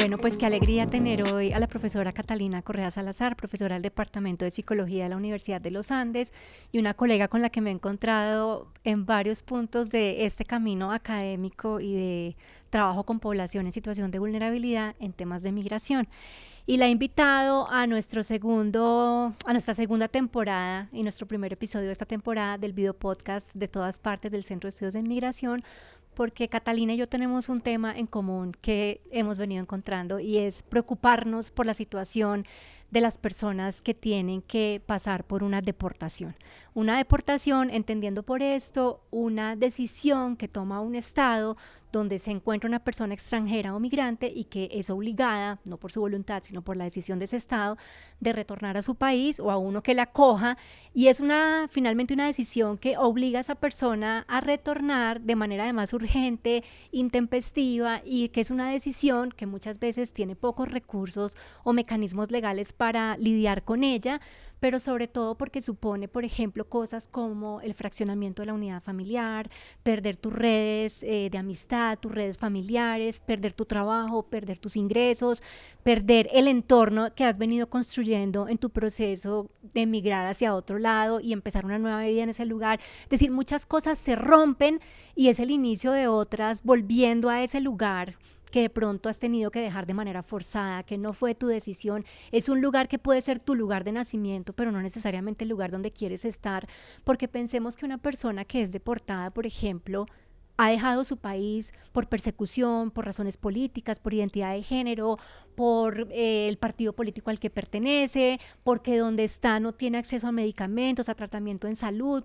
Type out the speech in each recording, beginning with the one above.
Bueno, pues qué alegría tener hoy a la profesora Catalina Correa Salazar, profesora del Departamento de Psicología de la Universidad de los Andes y una colega con la que me he encontrado en varios puntos de este camino académico y de trabajo con población en situación de vulnerabilidad en temas de migración. Y la he invitado a nuestra segunda temporada y nuestro primer episodio de esta temporada del video podcast de todas partes del Centro de Estudios de Migración, porque Catalina y yo tenemos un tema en común que hemos venido encontrando y es preocuparnos por la situación de las personas que tienen que pasar por una deportación. Una deportación, entendiendo por esto, una decisión que toma un Estado donde se encuentra una persona extranjera o migrante y que es obligada, no por su voluntad, sino por la decisión de ese Estado, de retornar a su país o a uno que la acoja, y es finalmente una decisión que obliga a esa persona a retornar de manera además urgente, intempestiva, y que es una decisión que muchas veces tiene pocos recursos o mecanismos legales para lidiar con ella, pero sobre todo porque supone, por ejemplo, cosas como el fraccionamiento de la unidad familiar, perder tus redes de amistad, tus redes familiares, perder tu trabajo, perder tus ingresos, perder el entorno que has venido construyendo en tu proceso de emigrar hacia otro lado y empezar una nueva vida en ese lugar. Es decir, muchas cosas se rompen y es el inicio de otras volviendo a ese lugar que de pronto has tenido que dejar de manera forzada, que no fue tu decisión. Es un lugar que puede ser tu lugar de nacimiento, pero no necesariamente el lugar donde quieres estar, porque pensemos que una persona que es deportada, por ejemplo, ha dejado su país por persecución, por razones políticas, por identidad de género, por el partido político al que pertenece, porque donde está no tiene acceso a medicamentos, a tratamiento en salud,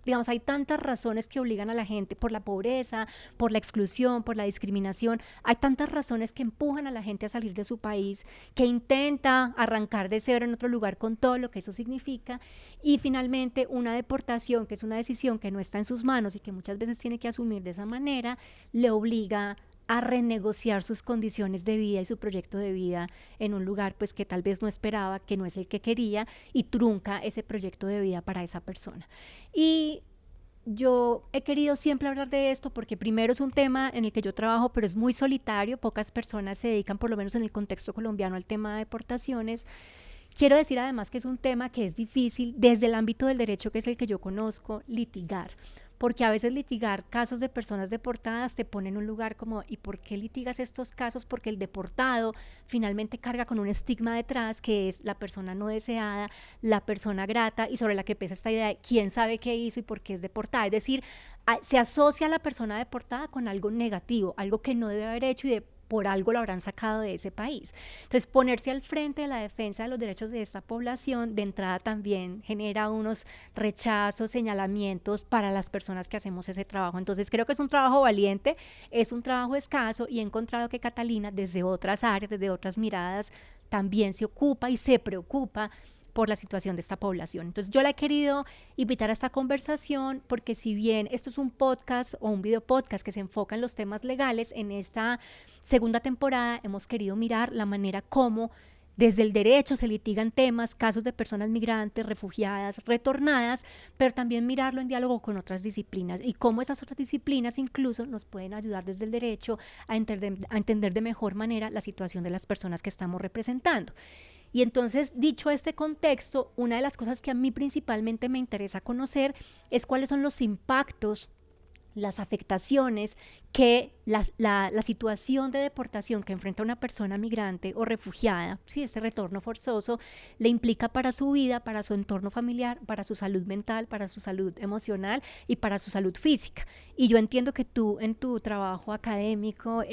digamos, hay tantas razones que obligan a la gente, por la pobreza, por la exclusión, por la discriminación, hay tantas razones que empujan a la gente a salir de su país, que intenta arrancar de cero en otro lugar con todo lo que eso significa, y finalmente una deportación, que es una decisión que no está en sus manos y que muchas veces tiene que asumir de esa manera, le obliga a renegociar sus condiciones de vida y su proyecto de vida en un lugar pues que tal vez no esperaba, que no es el que quería, y trunca ese proyecto de vida para esa persona. Y yo he querido siempre hablar de esto porque primero es un tema en el que yo trabajo, pero es muy solitario, pocas personas se dedican, por lo menos en el contexto colombiano, al tema de deportaciones. Quiero decir además que es un tema que es difícil desde el ámbito del derecho, que es el que yo conozco, litigar, porque a veces litigar casos de personas deportadas te pone en un lugar como, ¿y por qué litigas estos casos? Porque el deportado finalmente carga con un estigma detrás, que es la persona no deseada, la persona grata, y sobre la que pesa esta idea de quién sabe qué hizo y por qué es deportada. Es decir, se asocia a la persona deportada con algo negativo, algo que no debe haber hecho y por algo lo habrán sacado de ese país. Entonces, ponerse al frente de la defensa de los derechos de esta población de entrada también genera unos rechazos, señalamientos para las personas que hacemos ese trabajo. Entonces, creo que es un trabajo valiente, es un trabajo escaso, y he encontrado que Catalina, desde otras áreas, desde otras miradas, también se ocupa y se preocupa por la situación de esta población. Entonces yo la he querido invitar a esta conversación porque, si bien esto es un podcast o un video podcast que se enfoca en los temas legales, en esta segunda temporada hemos querido mirar la manera como desde el derecho se litigan temas, casos de personas migrantes, refugiadas, retornadas, pero también mirarlo en diálogo con otras disciplinas y cómo esas otras disciplinas incluso nos pueden ayudar desde el derecho a entender de mejor manera la situación de las personas que estamos representando. Y entonces, dicho este contexto, una de las cosas que a mí principalmente me interesa conocer es cuáles son los impactos, las afectaciones que la situación de deportación que enfrenta una persona migrante o refugiada, si este retorno forzoso, le implica para su vida, para su entorno familiar, para su salud mental, para su salud emocional y para su salud física. Y yo entiendo que tú en tu trabajo académico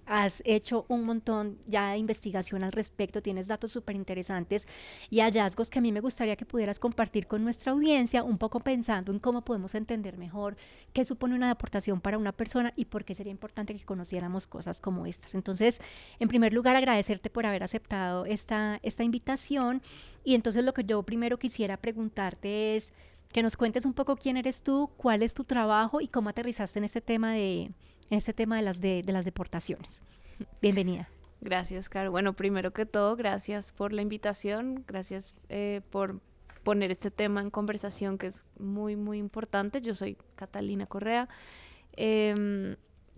has hecho un montón ya de investigación al respecto, tienes datos súper interesantes y hallazgos que a mí me gustaría que pudieras compartir con nuestra audiencia, un poco pensando en cómo podemos entender mejor qué supone una deportación para una persona y por qué sería importante que conociéramos cosas como estas. Entonces, en primer lugar, agradecerte por haber aceptado esta invitación, y entonces lo que yo primero quisiera preguntarte es que nos cuentes un poco quién eres tú, cuál es tu trabajo y cómo aterrizaste en este tema de las deportaciones. Bienvenida. Gracias, Caro. Bueno, primero que todo, gracias por la invitación, gracias por poner este tema en conversación que es muy, muy importante. Yo soy Catalina Correa.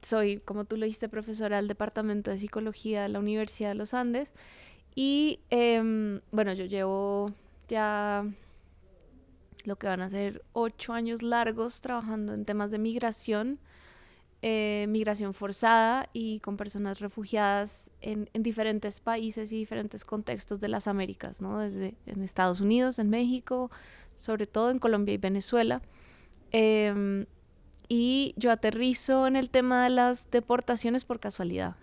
Soy, como tú lo dijiste, profesora del Departamento de Psicología de la Universidad de los Andes. Y bueno, yo llevo ya lo que van a ser 8 años largos trabajando en temas de migración, migración forzada y con personas refugiadas en diferentes países y diferentes contextos de las Américas, ¿no? Desde en Estados Unidos, en México, sobre todo en Colombia y Venezuela. Y yo aterrizo en el tema de las deportaciones por casualidad.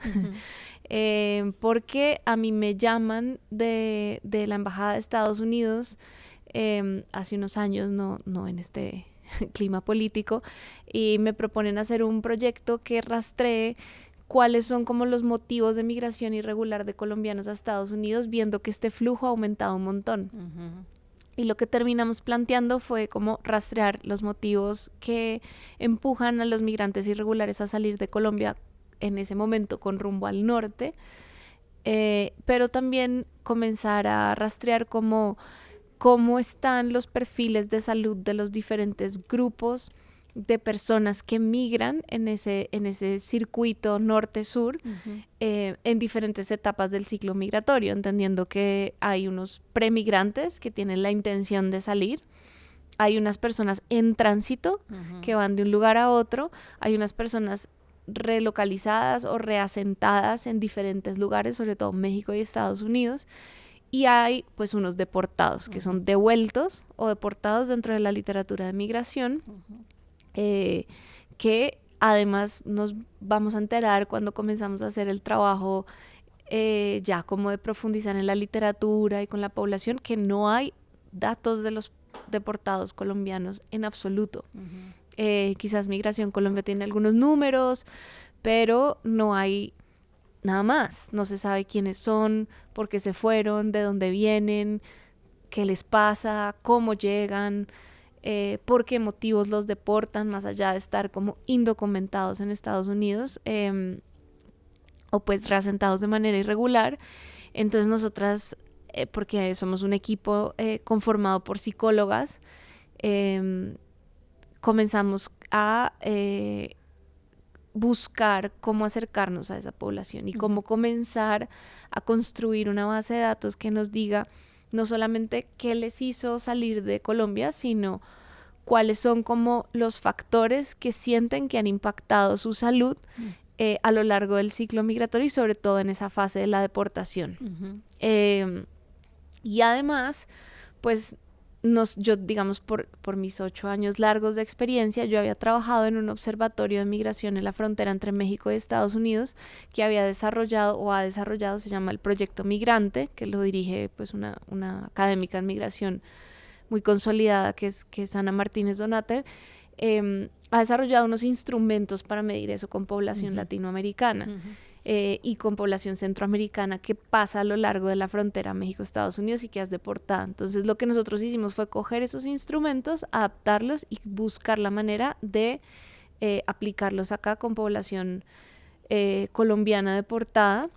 Porque a mí me llaman de la Embajada de Estados Unidos hace unos años, no en este clima político, y me proponen hacer un proyecto que rastree cuáles son como los motivos de migración irregular de colombianos a Estados Unidos, viendo que este flujo ha aumentado un montón. Y lo que terminamos planteando fue como rastrear los motivos que empujan a los migrantes irregulares a salir de Colombia en ese momento con rumbo al norte, pero también comenzar a rastrear cómo están los perfiles de salud de los diferentes grupos de personas que migran en ese circuito norte-sur, en diferentes etapas del ciclo migratorio, entendiendo que hay unos premigrantes que tienen la intención de salir, hay unas personas en tránsito que van de un lugar a otro, hay unas personas relocalizadas o reasentadas en diferentes lugares, sobre todo México y Estados Unidos, y hay pues unos deportados que son devueltos o deportados dentro de la literatura de migración, que además nos vamos a enterar cuando comenzamos a hacer el trabajo ya como de profundizar en la literatura y con la población, que no hay datos de los deportados colombianos en absoluto. Quizás Migración Colombia tiene algunos números, pero no hay nada más. No se sabe quiénes son, por qué se fueron, de dónde vienen, qué les pasa, cómo llegan, por qué motivos los deportan, más allá de estar como indocumentados en Estados Unidos, o pues reasentados de manera irregular. Entonces nosotras, porque somos un equipo conformado por psicólogas, comenzamos a buscar cómo acercarnos a esa población y cómo comenzar a construir una base de datos que nos diga no solamente qué les hizo salir de Colombia, sino cuáles son como los factores que sienten que han impactado su salud a lo largo del ciclo migratorio y sobre todo en esa fase de la deportación. Y además, pues yo digamos por mis 8 años largos de experiencia, yo había trabajado en un observatorio de migración en la frontera entre México y Estados Unidos que había desarrollado o ha desarrollado, se llama el Proyecto Migrante, que lo dirige pues una académica en migración muy consolidada que es Ana Martínez Donater. Ha desarrollado unos instrumentos para medir eso con población latinoamericana. Y con población centroamericana que pasa a lo largo de la frontera México-Estados Unidos y que es deportada. Entonces lo que nosotros hicimos fue coger esos instrumentos, adaptarlos y buscar la manera de aplicarlos acá con población colombiana deportada,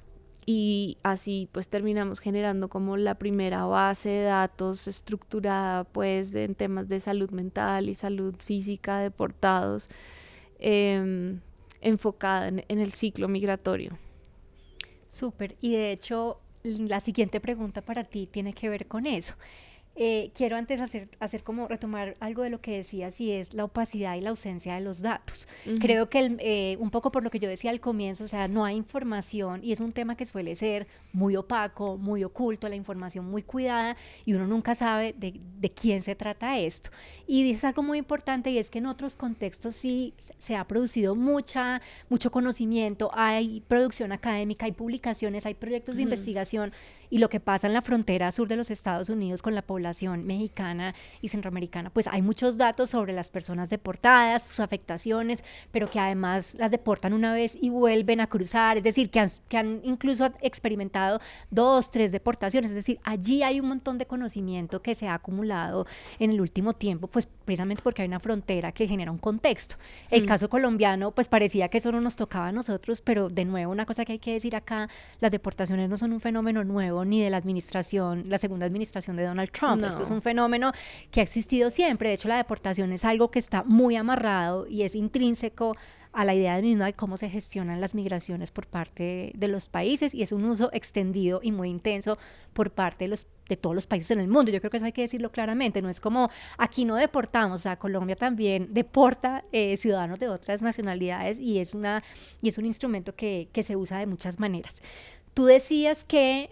y así pues terminamos generando como la primera base de datos estructurada pues en temas de salud mental y salud física de deportados, enfocada en el ciclo migratorio. Súper, y de hecho la siguiente pregunta para ti tiene que ver con eso. Quiero antes hacer como retomar algo de lo que decías, y es la opacidad y la ausencia de los datos. Creo que un poco por lo que yo decía al comienzo, o sea, no hay información, y es un tema que suele ser muy opaco, muy oculto, la información muy cuidada, y uno nunca sabe de quién se trata esto. Y dices algo muy importante, y es que en otros contextos sí se ha producido mucho conocimiento, hay producción académica, hay publicaciones, hay proyectos de investigación, y lo que pasa en la frontera sur de los Estados Unidos con la población mexicana y centroamericana, pues hay muchos datos sobre las personas deportadas, sus afectaciones, pero que además las deportan una vez y vuelven a cruzar, es decir, que han incluso experimentado 2, 3 deportaciones, es decir, allí hay un montón de conocimiento que se ha acumulado en el último tiempo, pues precisamente porque hay una frontera que genera un contexto. El caso colombiano, pues parecía que eso no nos tocaba a nosotros, pero de nuevo, una cosa que hay que decir acá, las deportaciones no son un fenómeno nuevo ni de la segunda administración de Donald Trump. No. Esto es un fenómeno que ha existido siempre. De hecho, la deportación es algo que está muy amarrado y es intrínseco a la idea misma de cómo se gestionan las migraciones por parte de los países, y es un uso extendido y muy intenso por parte de todos los países en el mundo. Yo creo que eso hay que decirlo claramente, no es como aquí no deportamos, o sea, Colombia también deporta ciudadanos de otras nacionalidades, y es un instrumento que se usa de muchas maneras. Tú decías que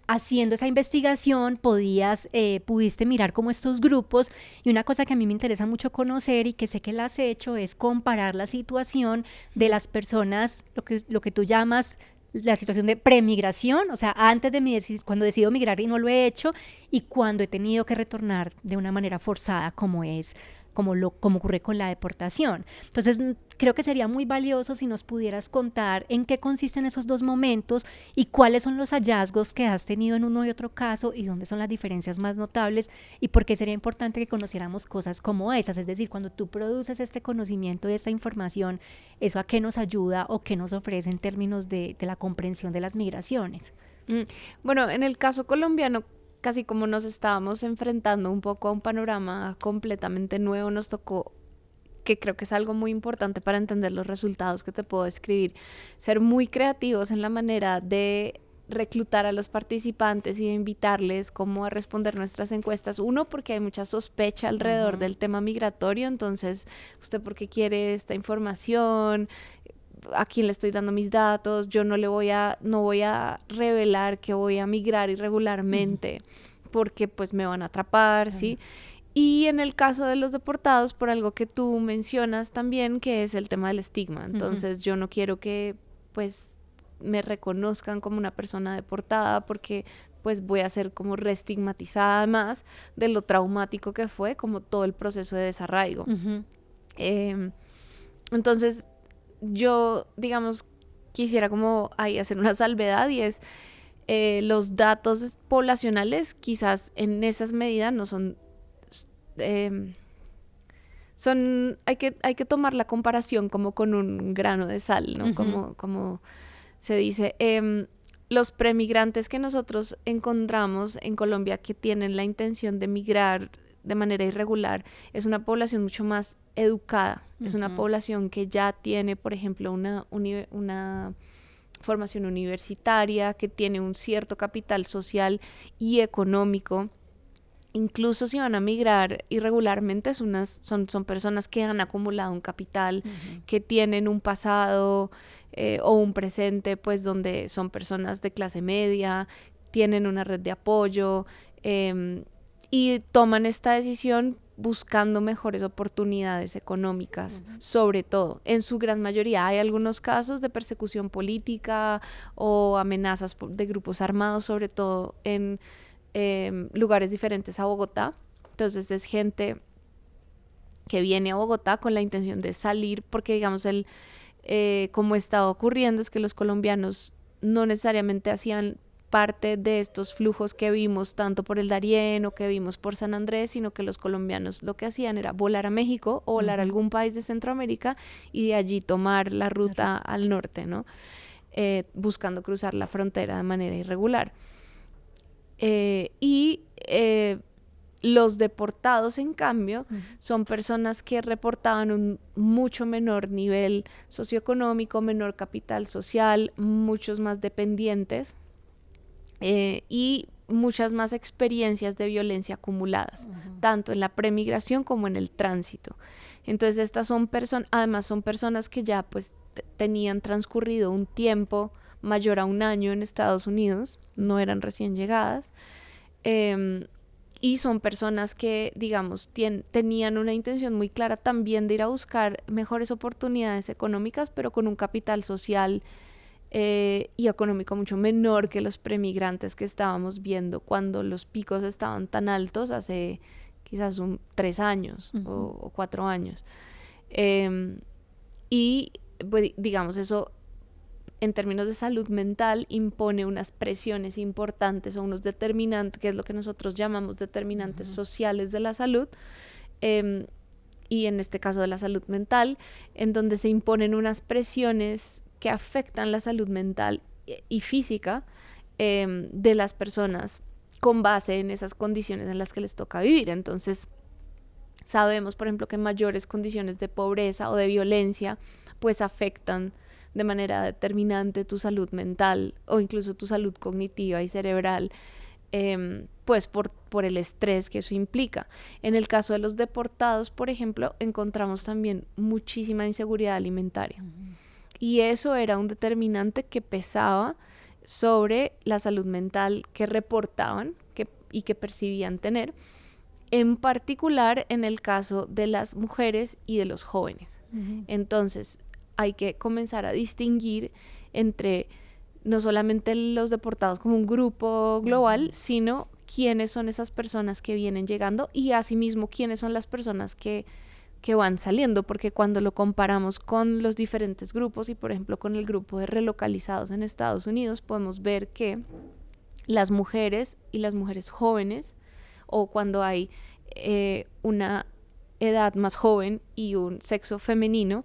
haciendo esa investigación pudiste mirar como estos grupos, y una cosa que a mí me interesa mucho conocer y que sé que la has hecho es comparar la situación de las personas, lo que tú llamas la situación de premigración, o sea, antes de cuando decido migrar y no lo he hecho, y cuando he tenido que retornar de una manera forzada, como ocurre con la deportación. Entonces, creo que sería muy valioso si nos pudieras contar en qué consisten esos dos momentos y cuáles son los hallazgos que has tenido en uno y otro caso, y dónde son las diferencias más notables, y por qué sería importante que conociéramos cosas como esas. Es decir, cuando tú produces este conocimiento y esta información, ¿eso a qué nos ayuda o qué nos ofrece en términos de la comprensión de las migraciones? Bueno, en el caso colombiano, casi como nos estábamos enfrentando un poco a un panorama completamente nuevo, nos tocó, que creo que es algo muy importante para entender los resultados que te puedo describir, ser muy creativos en la manera de reclutar a los participantes y de invitarles como a responder nuestras encuestas. Uno, porque hay mucha sospecha alrededor del tema migratorio, entonces, ¿usted por qué quiere esta información? ¿A quién le estoy dando mis datos? Yo no voy a revelar que voy a migrar irregularmente porque pues me van a atrapar, ¿sí? Y en el caso de los deportados, por algo que tú mencionas también, que es el tema del estigma. Entonces, yo no quiero que pues me reconozcan como una persona deportada, porque pues voy a ser como reestigmatizada más de lo traumático que fue como todo el proceso de desarraigo. Entonces, yo, digamos, quisiera como ahí hacer una salvedad, y es los datos poblacionales quizás en esas medidas no son, hay que tomar la comparación como con un grano de sal, ¿no? Como se dice. Los premigrantes que nosotros encontramos en Colombia que tienen la intención de migrar de manera irregular es una población mucho más educada, es una población que ya tiene, por ejemplo, una formación universitaria, que tiene un cierto capital social y económico. Incluso si van a migrar irregularmente, son personas que han acumulado un capital, que tienen un pasado o un presente, pues donde son personas de clase media, tienen una red de apoyo, y toman esta decisión buscando mejores oportunidades económicas, sobre todo. En su gran mayoría hay algunos casos de persecución política o amenazas de grupos armados, sobre todo en lugares diferentes a Bogotá. Entonces es gente que viene a Bogotá con la intención de salir, porque digamos como está ocurriendo es que los colombianos no necesariamente hacían parte de estos flujos que vimos tanto por el Darién o que vimos por San Andrés, sino que los colombianos lo que hacían era volar a México o volar a algún país de Centroamérica y de allí tomar la ruta al norte, ¿no? Buscando cruzar la frontera de manera irregular. Los deportados, en cambio, son personas que reportaban un mucho menor nivel socioeconómico, menor capital social, muchos más dependientes, y muchas más experiencias de violencia acumuladas, tanto en la premigración como en el tránsito. Entonces estas además son personas que ya pues tenían transcurrido un tiempo mayor a un año en Estados Unidos, no eran recién llegadas, y son personas que, digamos, tenían una intención muy clara también de ir a buscar mejores oportunidades económicas, pero con un capital social y económico mucho menor que los premigrantes que estábamos viendo cuando los picos estaban tan altos hace quizás 3 años o 4 años. Y pues, digamos, eso en términos de salud mental impone unas presiones importantes o unos determinantes, que es lo que nosotros llamamos determinantes sociales de la salud, y en este caso de la salud mental, en donde se imponen unas presiones que afectan la salud mental y física de las personas con base en esas condiciones en las que les toca vivir. Entonces, sabemos, por ejemplo, que mayores condiciones de pobreza o de violencia pues afectan de manera determinante tu salud mental o incluso tu salud cognitiva y cerebral, pues por el estrés que eso implica. En el caso de los deportados, por ejemplo, encontramos también muchísima inseguridad alimentaria. Y eso era un determinante que pesaba sobre la salud mental que reportaban y que percibían tener, en particular en el caso de las mujeres y de los jóvenes. Entonces, hay que comenzar a distinguir entre no solamente los deportados como un grupo global, sino quiénes son esas personas que vienen llegando y asimismo quiénes son las personas que van saliendo, porque cuando lo comparamos con los diferentes grupos y por ejemplo con el grupo de relocalizados en Estados Unidos, podemos ver que las mujeres y las mujeres jóvenes, o cuando hay una edad más joven y un sexo femenino,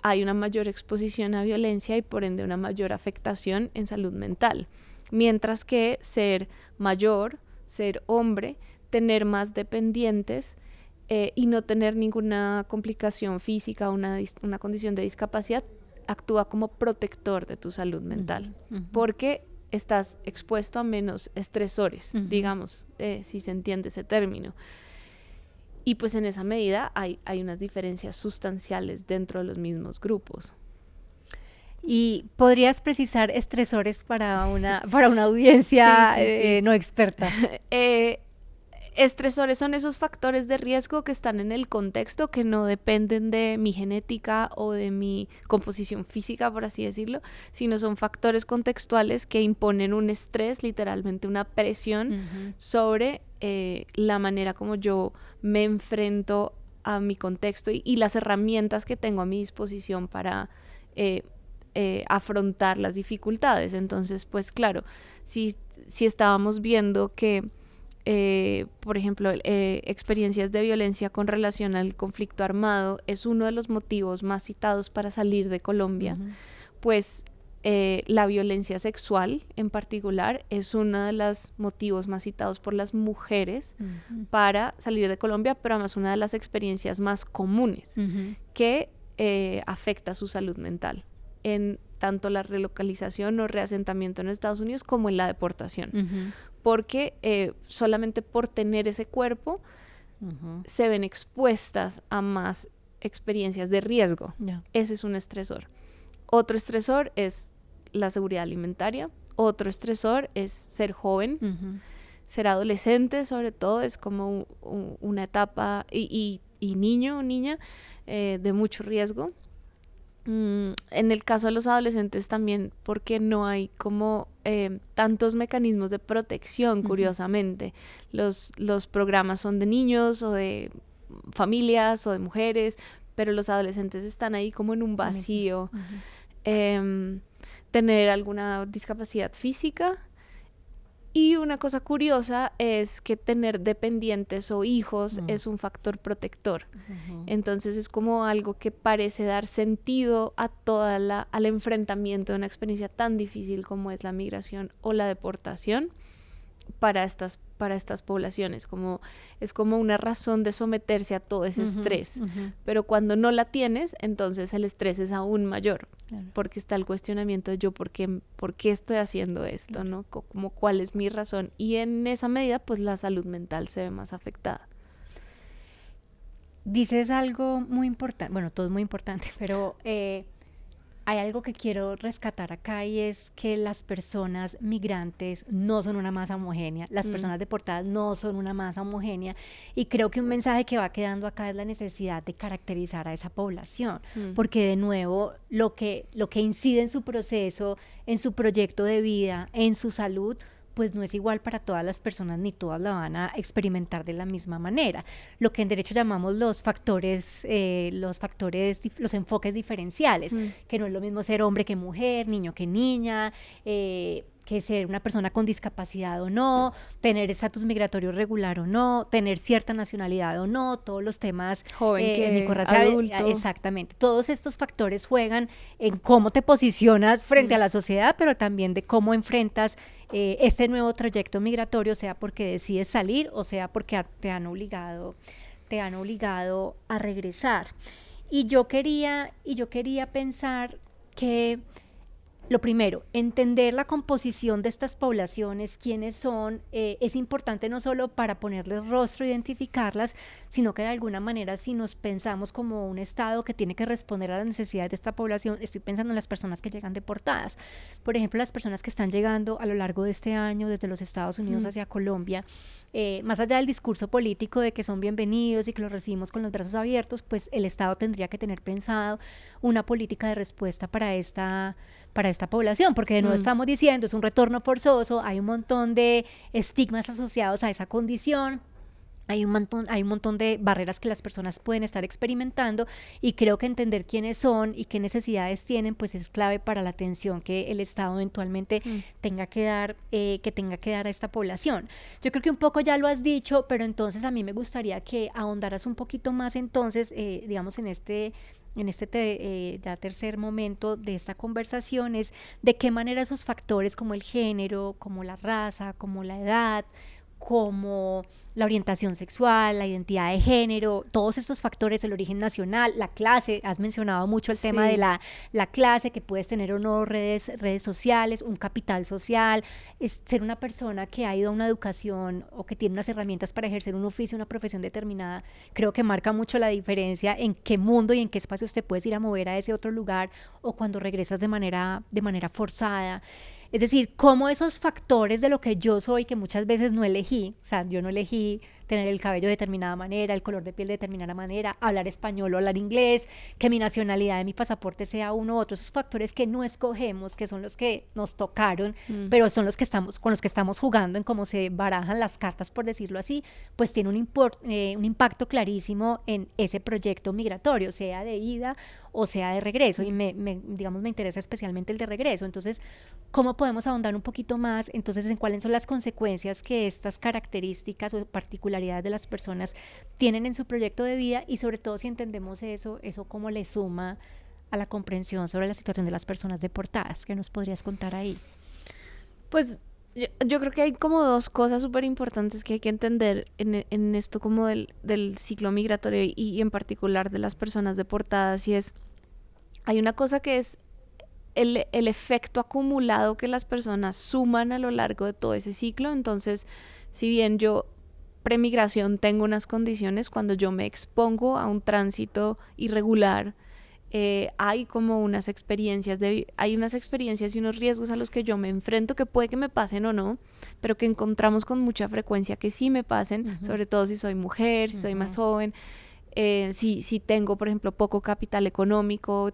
hay una mayor exposición a violencia y por ende una mayor afectación en salud mental. Mientras que ser mayor, ser hombre, tener más dependientes y no tener ninguna complicación física, una condición de discapacidad, actúa como protector de tu salud mental, porque estás expuesto a menos estresores, digamos, si se entiende ese término. Y pues en esa medida hay unas diferencias sustanciales dentro de los mismos grupos. ¿Y podrías precisar estresores para una audiencia sí. No experta? Estresores son esos factores de riesgo que están en el contexto, que no dependen de mi genética o de mi composición física, por así decirlo, sino son factores contextuales que imponen un estrés, literalmente una presión sobre la manera como yo me enfrento a mi contexto y las herramientas que tengo a mi disposición para afrontar las dificultades. Entonces, pues claro, si estábamos viendo que por ejemplo, experiencias de violencia con relación al conflicto armado es uno de los motivos más citados para salir de Colombia, pues la violencia sexual en particular es uno de los motivos más citados por las mujeres para salir de Colombia, pero además una de las experiencias más comunes que afecta su salud mental en tanto la relocalización o reasentamiento en Estados Unidos como en la deportación. Porque solamente por tener ese cuerpo se ven expuestas a más experiencias de riesgo. Ese es un estresor. Otro estresor es la seguridad alimentaria. Otro estresor es ser joven, ser adolescente, sobre todo, es como una etapa, y niño o niña de mucho riesgo. En el caso de los adolescentes también, porque no hay como tantos mecanismos de protección, curiosamente. Los programas son de niños o de familias o de mujeres, pero los adolescentes están ahí como en un vacío. Tener alguna discapacidad física. Y una cosa curiosa es que tener dependientes o hijos es un factor protector. Entonces es como algo que parece dar sentido a al enfrentamiento de una experiencia tan difícil como es la migración o la deportación para estas poblaciones. Es como una razón de someterse a todo ese estrés. Pero cuando no la tienes, entonces el estrés es aún mayor. Claro. Porque está el cuestionamiento de yo, ¿por qué estoy haciendo esto? Claro. ¿No? Como cuál es mi razón. Y en esa medida, pues la salud mental se ve más afectada. Dices algo muy importante, bueno, todo es muy importante, pero hay algo que quiero rescatar acá y es que las personas migrantes no son una masa homogénea, las personas deportadas no son una masa homogénea, y creo que un mensaje que va quedando acá es la necesidad de caracterizar a esa población, porque de nuevo lo que incide en su proceso, en su proyecto de vida, en su salud, pues no es igual para todas las personas, ni todas la van a experimentar de la misma manera. Lo que en derecho llamamos los enfoques diferenciales, que no es lo mismo ser hombre que mujer, niño que niña, que ser una persona con discapacidad o no, tener estatus migratorio regular o no, tener cierta nacionalidad o no, todos los temas joven que adulto. Exactamente, todos estos factores juegan en cómo te posicionas frente a la sociedad, pero también de cómo enfrentas este nuevo trayecto migratorio, sea porque decides salir o sea porque te han obligado a regresar. Y yo quería pensar que lo primero, entender la composición de estas poblaciones, quiénes son, es importante no solo para ponerles rostro, identificarlas, sino que de alguna manera si nos pensamos como un Estado que tiene que responder a las necesidades de esta población, estoy pensando en las personas que llegan deportadas. Por ejemplo, las personas que están llegando a lo largo de este año desde los Estados Unidos hacia Colombia, más allá del discurso político de que son bienvenidos y que los recibimos con los brazos abiertos, pues el Estado tendría que tener pensado una política de respuesta para esta población, porque de nuevo estamos diciendo, es un retorno forzoso, hay un montón de estigmas asociados a esa condición, hay un montón de barreras que las personas pueden estar experimentando, y creo que entender quiénes son y qué necesidades tienen, pues es clave para la atención que el Estado eventualmente tenga que dar a esta población. Yo creo que un poco ya lo has dicho, pero entonces a mí me gustaría que ahondaras un poquito más entonces, digamos en este ya tercer momento de esta conversación, es de qué manera esos factores como el género, como la raza, como la edad, como la orientación sexual, la identidad de género, todos estos factores, el origen nacional, la clase, has mencionado mucho el tema de la clase, que puedes tener o no redes sociales, un capital social, es ser una persona que ha ido a una educación o que tiene unas herramientas para ejercer un oficio, una profesión determinada, creo que marca mucho la diferencia en qué mundo y en qué espacios te puedes ir a mover a ese otro lugar, o cuando regresas de manera forzada. Es decir, cómo esos factores de lo que yo soy, que muchas veces no elegí, o sea, yo no elegí tener el cabello de determinada manera, el color de piel de determinada manera, hablar español o hablar inglés, que mi nacionalidad de mi pasaporte sea uno u otro, esos factores que no escogemos, que son los que nos tocaron, pero son los que con los que estamos jugando en cómo se barajan las cartas, por decirlo así, pues tiene un impacto clarísimo en ese proyecto migratorio, sea de ida o sea de regreso, y me interesa especialmente el de regreso. Entonces, ¿cómo podemos ahondar un poquito más entonces en cuáles son las consecuencias que estas características o particularidades de las personas tienen en su proyecto de vida, y sobre todo si entendemos eso cómo le suma a la comprensión sobre la situación de las personas deportadas? ¿Qué nos podrías contar ahí? Pues yo creo que hay como dos cosas súper importantes que hay que entender en esto como del ciclo migratorio y en particular de las personas deportadas, y es, hay una cosa que es el efecto acumulado que las personas suman a lo largo de todo ese ciclo. Entonces, si bien yo premigración tengo unas condiciones, cuando yo me expongo a un tránsito irregular, hay como unas experiencias y unos riesgos a los que yo me enfrento, que puede que me pasen o no, pero que encontramos con mucha frecuencia que sí me pasen, sobre todo si soy mujer, si soy más joven. Si tengo, por ejemplo, poco capital económico,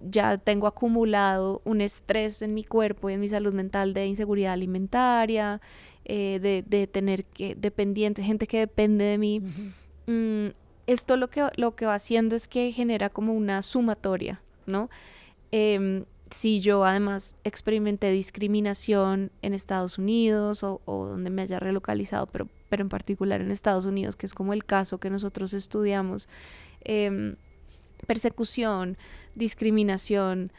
ya tengo acumulado un estrés en mi cuerpo y en mi salud mental de inseguridad alimentaria, de tener gente que depende de mí. Esto lo que va haciendo es que genera como una sumatoria, ¿no? Si yo además experimenté discriminación en Estados Unidos o donde me haya relocalizado, pero en particular en Estados Unidos, que es como el caso que nosotros estudiamos, persecución, discriminación,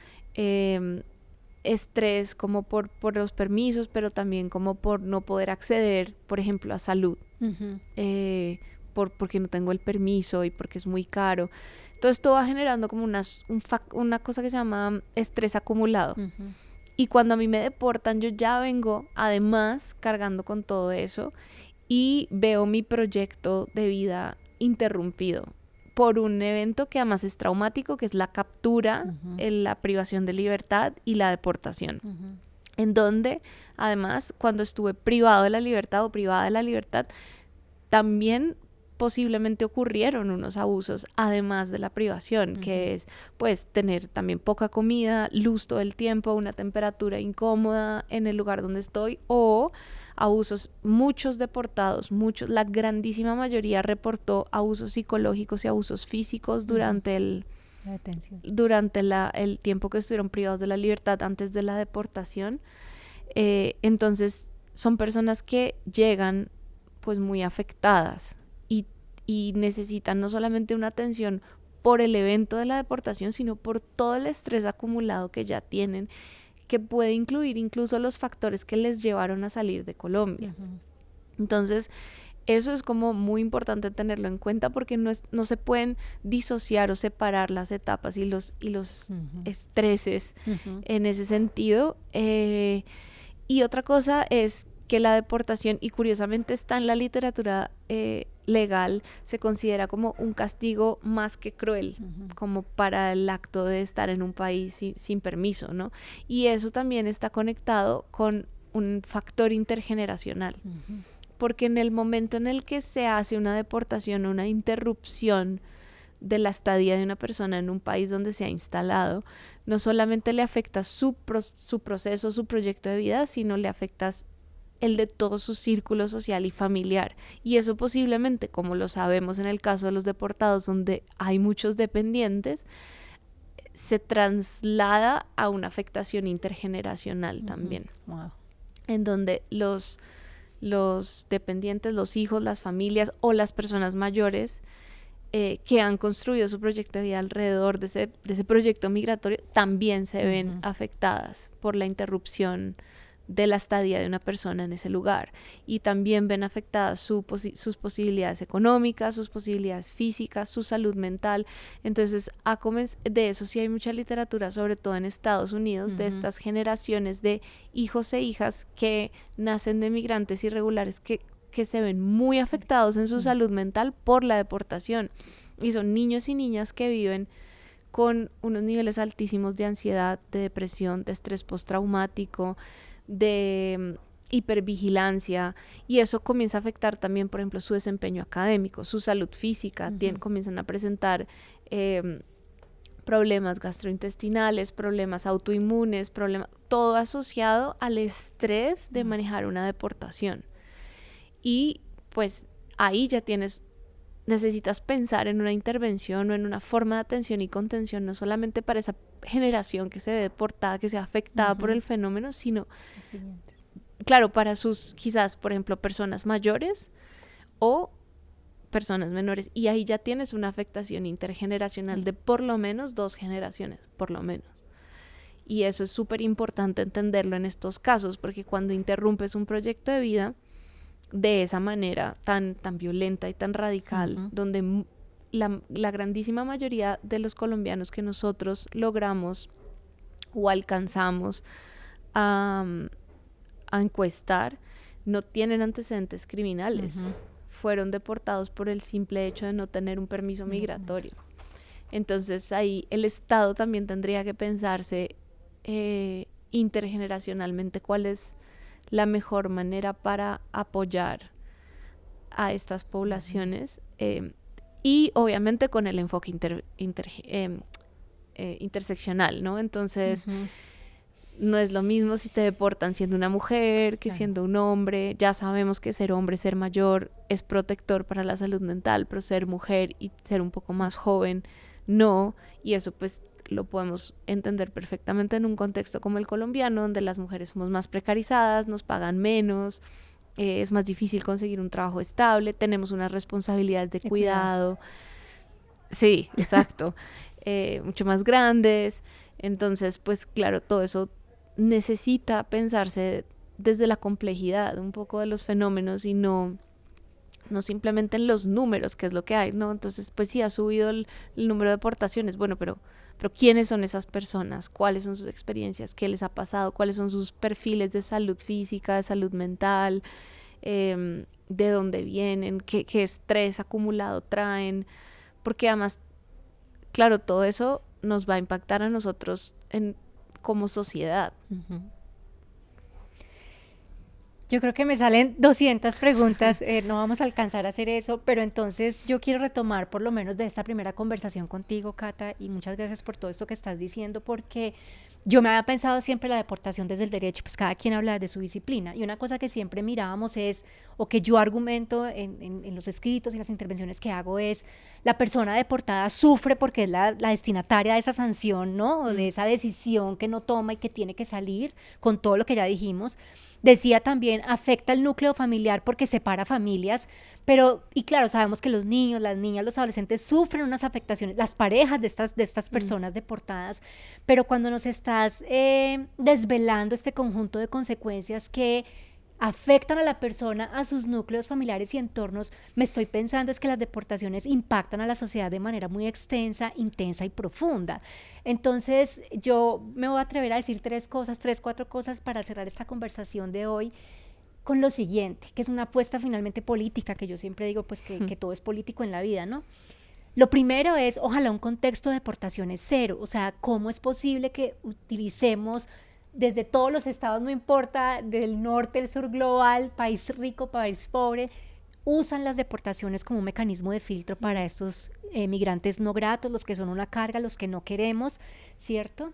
estrés como por los permisos, pero también como por no poder acceder, por ejemplo, a salud, porque no tengo el permiso y porque es muy caro. Todo esto va generando como una cosa que se llama estrés acumulado. Y cuando a mí me deportan, yo ya vengo además cargando con todo eso y veo mi proyecto de vida interrumpido por un evento que además es traumático, que es la captura, la privación de libertad y la deportación. En donde, además, cuando estuve privado de la libertad o privada de la libertad, también posiblemente ocurrieron unos abusos, además de la privación, que es, pues, tener también poca comida, luz todo el tiempo, una temperatura incómoda en el lugar donde estoy, o abusos, muchos deportados, la grandísima mayoría reportó abusos psicológicos y abusos físicos durante el tiempo que estuvieron privados de la libertad antes de la deportación. Entonces son personas que llegan pues muy afectadas y necesitan no solamente una atención por el evento de la deportación, sino por todo el estrés acumulado que ya tienen, que puede incluir incluso los factores que les llevaron a salir de Colombia. Entonces, eso es como muy importante tenerlo en cuenta porque no se pueden disociar o separar las etapas y los estreses en ese sentido. Y otra cosa es que la deportación, y curiosamente está en la literatura legal, se considera como un castigo más que cruel, como para el acto de estar en un país sin permiso, ¿no? Y eso también está conectado con un factor intergeneracional. Porque en el momento en el que se hace una deportación o una interrupción de la estadía de una persona en un país donde se ha instalado, no solamente le afecta su proceso, su proyecto de vida, sino le afecta el de todo su círculo social y familiar. Y eso posiblemente, como lo sabemos en el caso de los deportados, donde hay muchos dependientes, se traslada a una afectación intergeneracional también. Wow. En donde los dependientes, los hijos, las familias o las personas mayores que han construido su proyecto de vida alrededor de ese proyecto migratorio también se ven afectadas por la interrupción de la estadía de una persona en ese lugar, y también ven afectadas sus posibilidades económicas, sus posibilidades físicas, su salud mental. Entonces de eso sí hay mucha literatura, sobre todo en Estados Unidos, de estas generaciones de hijos e hijas que nacen de migrantes irregulares que se ven muy afectados en su salud mental por la deportación, y son niños y niñas que viven con unos niveles altísimos de ansiedad, de depresión, de estrés postraumático, de hipervigilancia, y eso comienza a afectar también, por ejemplo, su desempeño académico, su salud física. Comienzan a presentar problemas gastrointestinales, problemas autoinmunes, todo asociado al estrés de manejar una deportación. Y pues ahí ya necesitas pensar en una intervención o en una forma de atención y contención, no solamente para esa generación que se ve deportada, que se ve afectada por el fenómeno, sino, claro, para sus, quizás, por ejemplo, personas mayores o personas menores. Y ahí ya tienes una afectación intergeneracional de por lo menos 2 generaciones, por lo menos. Y eso es súper importante entenderlo en estos casos, porque cuando interrumpes un proyecto de vida de esa manera tan violenta y tan radical, donde la grandísima mayoría de los colombianos que nosotros logramos o alcanzamos a encuestar no tienen antecedentes criminales, fueron deportados por el simple hecho de no tener un permiso migratorio. Entonces ahí el Estado también tendría que pensarse intergeneracionalmente cuál es la mejor manera para apoyar a estas poblaciones, y obviamente con el enfoque interseccional, ¿no? Entonces no es lo mismo si te deportan siendo una mujer que siendo un hombre. Ya sabemos que ser hombre, ser mayor es protector para la salud mental, pero ser mujer y ser un poco más joven no, y eso pues lo podemos entender perfectamente en un contexto como el colombiano, donde las mujeres somos más precarizadas, nos pagan menos, es más difícil conseguir un trabajo estable, tenemos unas responsabilidades de cuidado. Sí, exacto. Mucho más grandes. Entonces, pues claro, todo eso necesita pensarse desde la complejidad un poco de los fenómenos y no simplemente en los números, que es lo que hay, ¿no? Entonces, pues sí, ha subido el número de deportaciones, bueno, pero ¿quiénes son esas personas? ¿Cuáles son sus experiencias? ¿Qué les ha pasado? ¿Cuáles son sus perfiles de salud física, de salud mental? ¿De dónde vienen? ¿Qué estrés acumulado traen? Porque además, claro, todo eso nos va a impactar a nosotros como sociedad. Yo creo que me salen 200 preguntas, no vamos a alcanzar a hacer eso, pero entonces yo quiero retomar por lo menos de esta primera conversación contigo, Cata, y muchas gracias por todo esto que estás diciendo, porque yo me había pensado siempre la deportación desde el derecho, pues cada quien habla de su disciplina, y una cosa que siempre mirábamos es, o que yo argumento en los escritos y las intervenciones que hago es, la persona deportada sufre porque es la destinataria de esa sanción, ¿no? O de esa decisión que no toma y que tiene que salir, con todo lo que ya dijimos. Decía también, afecta el núcleo familiar porque separa familias, pero, y claro, sabemos que los niños, las niñas, los adolescentes sufren unas afectaciones, las parejas de estas personas deportadas, pero cuando nos estás desvelando este conjunto de consecuencias que afectan a la persona, a sus núcleos familiares y entornos, me estoy pensando es que las deportaciones impactan a la sociedad de manera muy extensa, intensa y profunda. Entonces yo me voy a atrever a decir 4 cosas para cerrar esta conversación de hoy con lo siguiente, que es una apuesta finalmente política, que yo siempre digo pues que todo es político en la vida, ¿no? Lo primero es, ojalá un contexto de deportaciones cero, o sea, ¿cómo es posible que utilicemos desde todos los estados, no importa, del norte, el sur global, país rico, país pobre, usan las deportaciones como un mecanismo de filtro para estos migrantes no gratos, los que son una carga, los que no queremos, ¿cierto?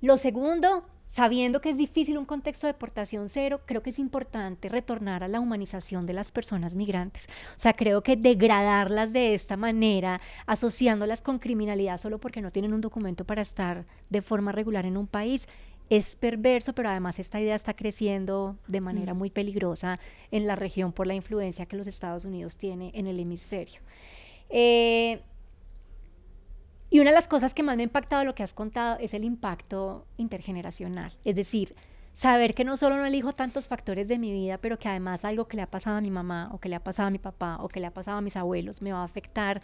Lo segundo, sabiendo que es difícil un contexto de deportación cero, creo que es importante retornar a la humanización de las personas migrantes. O sea, creo que degradarlas de esta manera, asociándolas con criminalidad solo porque no tienen un documento para estar de forma regular en un país, es perverso, pero además esta idea está creciendo de manera muy peligrosa en la región por la influencia que los Estados Unidos tiene en el hemisferio. Y una de las cosas que más me ha impactado de lo que has contado es el impacto intergeneracional, es decir, saber que no solo no elijo tantos factores de mi vida, pero que además algo que le ha pasado a mi mamá, o que le ha pasado a mi papá, o que le ha pasado a mis abuelos, me va a afectar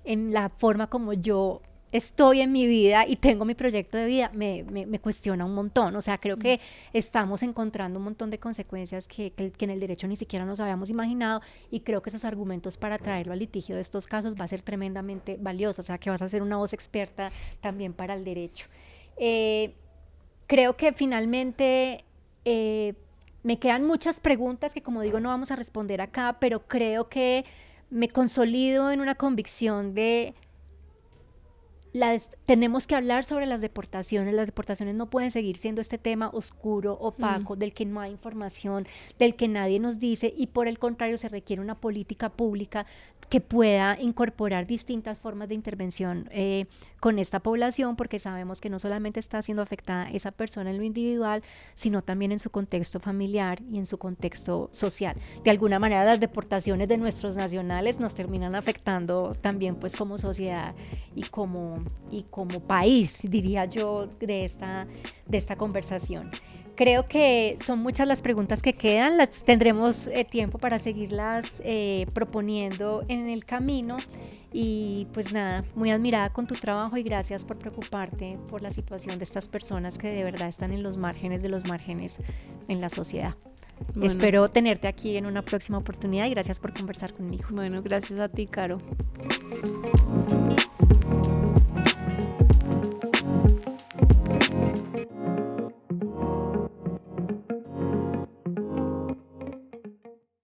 en la forma como yo estoy en mi vida y tengo mi proyecto de vida, me cuestiona un montón. O sea, creo que estamos encontrando un montón de consecuencias que en el derecho ni siquiera nos habíamos imaginado, y creo que esos argumentos para traerlo al litigio de estos casos va a ser tremendamente valioso. O sea, que vas a ser una voz experta también para el derecho. Creo que finalmente me quedan muchas preguntas que, como digo, no vamos a responder acá, pero creo que me consolido en una convicción de tenemos que hablar sobre las deportaciones no pueden seguir siendo este tema oscuro, opaco, del que no hay información, del que nadie nos dice, y por el contrario se requiere una política pública que pueda incorporar distintas formas de intervención con esta población, porque sabemos que no solamente está siendo afectada esa persona en lo individual, sino también en su contexto familiar y en su contexto social. De alguna manera las deportaciones de nuestros nacionales nos terminan afectando también pues como sociedad y como país, diría yo, de esta conversación. Creo que son muchas las preguntas que quedan, las tendremos tiempo para seguirlas proponiendo en el camino, y pues nada, muy admirada con tu trabajo y gracias por preocuparte por la situación de estas personas que de verdad están en los márgenes de los márgenes en la sociedad. Bueno. Espero tenerte aquí en una próxima oportunidad y gracias por conversar conmigo. Bueno, gracias a ti, Caro.